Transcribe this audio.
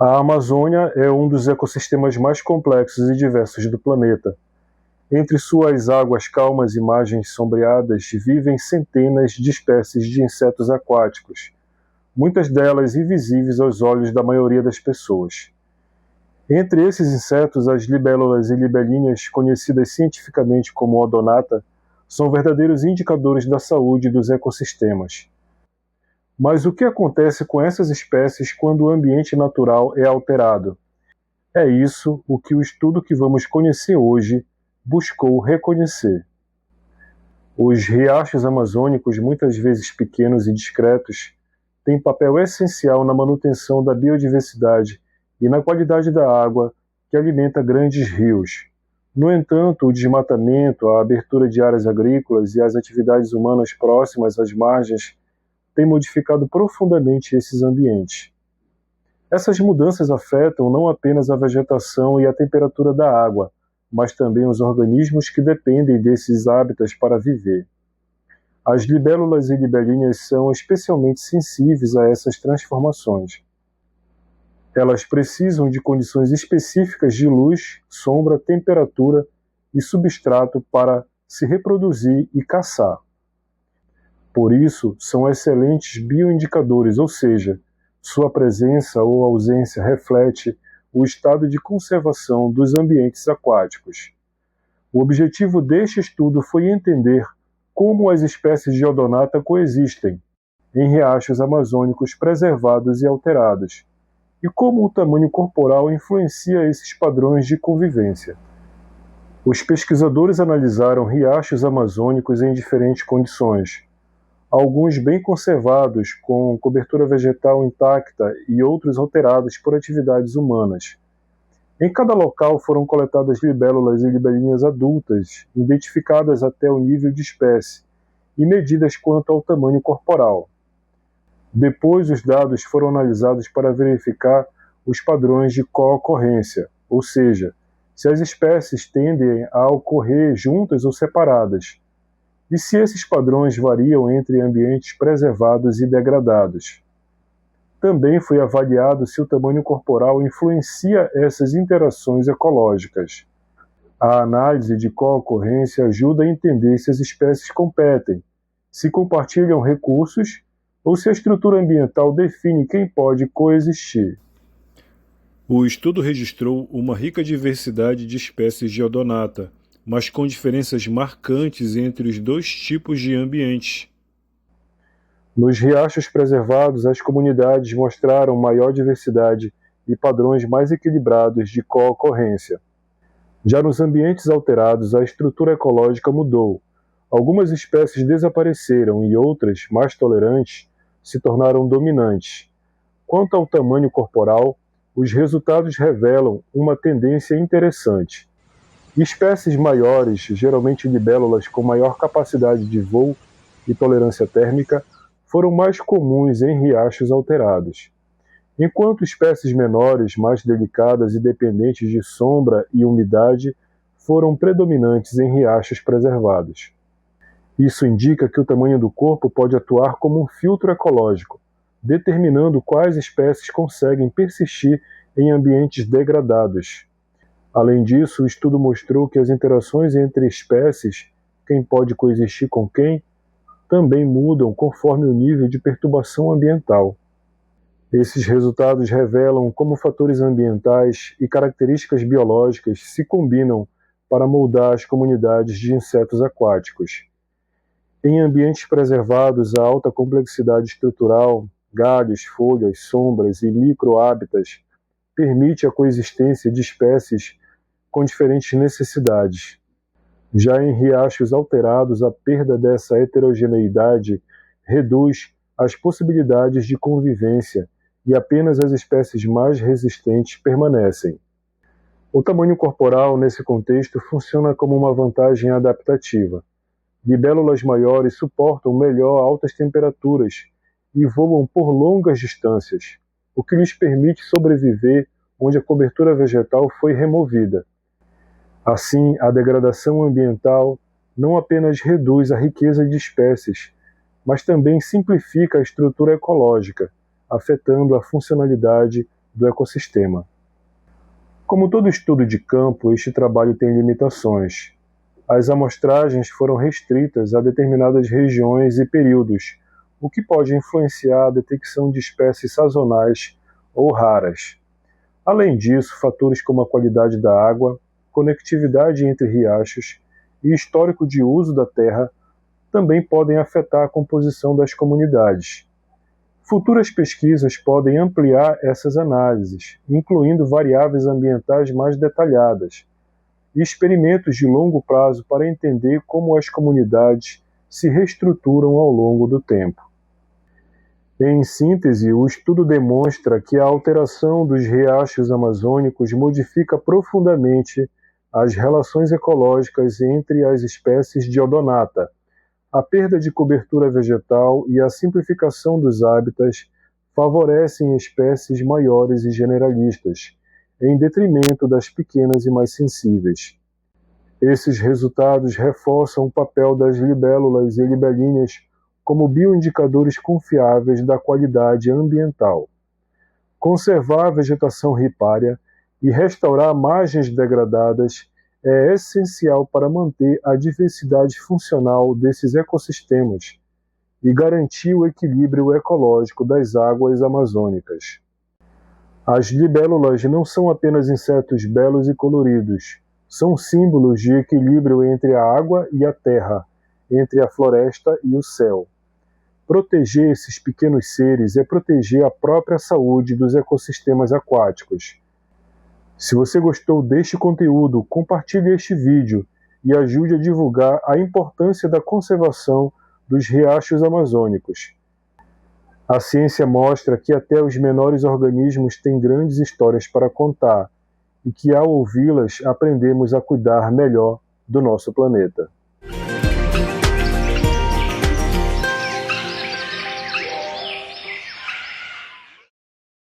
A Amazônia é um dos ecossistemas mais complexos e diversos do planeta. Entre suas águas calmas e margens sombreadas vivem centenas de espécies de insetos aquáticos, muitas delas invisíveis aos olhos da maioria das pessoas. Entre esses insetos, as libélulas e libelíneas, conhecidas cientificamente como odonata, são verdadeiros indicadores da saúde dos ecossistemas. Mas o que acontece com essas espécies quando o ambiente natural é alterado? É isso o que o estudo que vamos conhecer hoje buscou reconhecer. Os riachos amazônicos, muitas vezes pequenos e discretos, têm papel essencial na manutenção da biodiversidade e na qualidade da água que alimenta grandes rios. No entanto, o desmatamento, a abertura de áreas agrícolas e as atividades humanas próximas às margens têm modificado profundamente esses ambientes. Essas mudanças afetam não apenas a vegetação e a temperatura da água, mas também os organismos que dependem desses hábitats para viver. As libélulas e libelíneas são especialmente sensíveis a essas transformações. Elas precisam de condições específicas de luz, sombra, temperatura e substrato para se reproduzir e caçar. Por isso, são excelentes bioindicadores, ou seja, sua presença ou ausência reflete o estado de conservação dos ambientes aquáticos. O objetivo deste estudo foi entender como as espécies de odonata coexistem em riachos amazônicos preservados e alterados, e como o tamanho corporal influencia esses padrões de convivência. Os pesquisadores analisaram riachos amazônicos em diferentes condições, alguns bem conservados, com cobertura vegetal intacta, e outros alterados por atividades humanas. Em cada local foram coletadas libélulas e libelíneas adultas, identificadas até o nível de espécie, e medidas quanto ao tamanho corporal. Depois, os dados foram analisados para verificar os padrões de co-ocorrência, ou seja, se as espécies tendem a ocorrer juntas ou separadas, e se esses padrões variam entre ambientes preservados e degradados. Também foi avaliado se o tamanho corporal influencia essas interações ecológicas. A análise de co-ocorrência ajuda a entender se as espécies competem, se compartilham recursos ou se a estrutura ambiental define quem pode coexistir. O estudo registrou uma rica diversidade de espécies de odonata, mas com diferenças marcantes entre os dois tipos de ambientes. Nos riachos preservados, as comunidades mostraram maior diversidade e padrões mais equilibrados de co-ocorrência. Já nos ambientes alterados, a estrutura ecológica mudou. Algumas espécies desapareceram e outras, mais tolerantes, se tornaram dominantes. Quanto ao tamanho corporal, os resultados revelam uma tendência interessante. Espécies maiores, geralmente libélulas com maior capacidade de voo e tolerância térmica, foram mais comuns em riachos alterados, enquanto espécies menores, mais delicadas e dependentes de sombra e umidade, foram predominantes em riachos preservados. Isso indica que o tamanho do corpo pode atuar como um filtro ecológico, determinando quais espécies conseguem persistir em ambientes degradados. Além disso, o estudo mostrou que as interações entre espécies, quem pode coexistir com quem, também mudam conforme o nível de perturbação ambiental. Esses resultados revelam como fatores ambientais e características biológicas se combinam para moldar as comunidades de insetos aquáticos. Em ambientes preservados, a alta complexidade estrutural, galhos, folhas, sombras e microhábitats permite a coexistência de espécies com diferentes necessidades. Já em riachos alterados, a perda dessa heterogeneidade reduz as possibilidades de convivência e apenas as espécies mais resistentes permanecem. O tamanho corporal, nesse contexto, funciona como uma vantagem adaptativa. Libélulas maiores suportam melhor altas temperaturas e voam por longas distâncias, o que lhes permite sobreviver onde a cobertura vegetal foi removida. Assim, a degradação ambiental não apenas reduz a riqueza de espécies, mas também simplifica a estrutura ecológica, afetando a funcionalidade do ecossistema. Como todo estudo de campo, este trabalho tem limitações. As amostragens foram restritas a determinadas regiões e períodos, o que pode influenciar a detecção de espécies sazonais ou raras. Além disso, fatores como a qualidade da água, conectividade entre riachos e histórico de uso da terra também podem afetar a composição das comunidades. Futuras pesquisas podem ampliar essas análises, incluindo variáveis ambientais mais detalhadas, e experimentos de longo prazo para entender como as comunidades se reestruturam ao longo do tempo. Em síntese, o estudo demonstra que a alteração dos riachos amazônicos modifica profundamente as relações ecológicas entre as espécies de Odonata. A perda de cobertura vegetal e a simplificação dos hábitats favorecem espécies maiores e generalistas, em detrimento das pequenas e mais sensíveis. Esses resultados reforçam o papel das libélulas e libelíneas como bioindicadores confiáveis da qualidade ambiental. Conservar a vegetação ripária e restaurar margens degradadas é essencial para manter a diversidade funcional desses ecossistemas e garantir o equilíbrio ecológico das águas amazônicas. As libélulas não são apenas insetos belos e coloridos, são símbolos de equilíbrio entre a água e a terra, entre a floresta e o céu. Proteger esses pequenos seres é proteger a própria saúde dos ecossistemas aquáticos. Se você gostou deste conteúdo, compartilhe este vídeo e ajude a divulgar a importância da conservação dos riachos amazônicos. A ciência mostra que até os menores organismos têm grandes histórias para contar e que, ao ouvi-las, aprendemos a cuidar melhor do nosso planeta.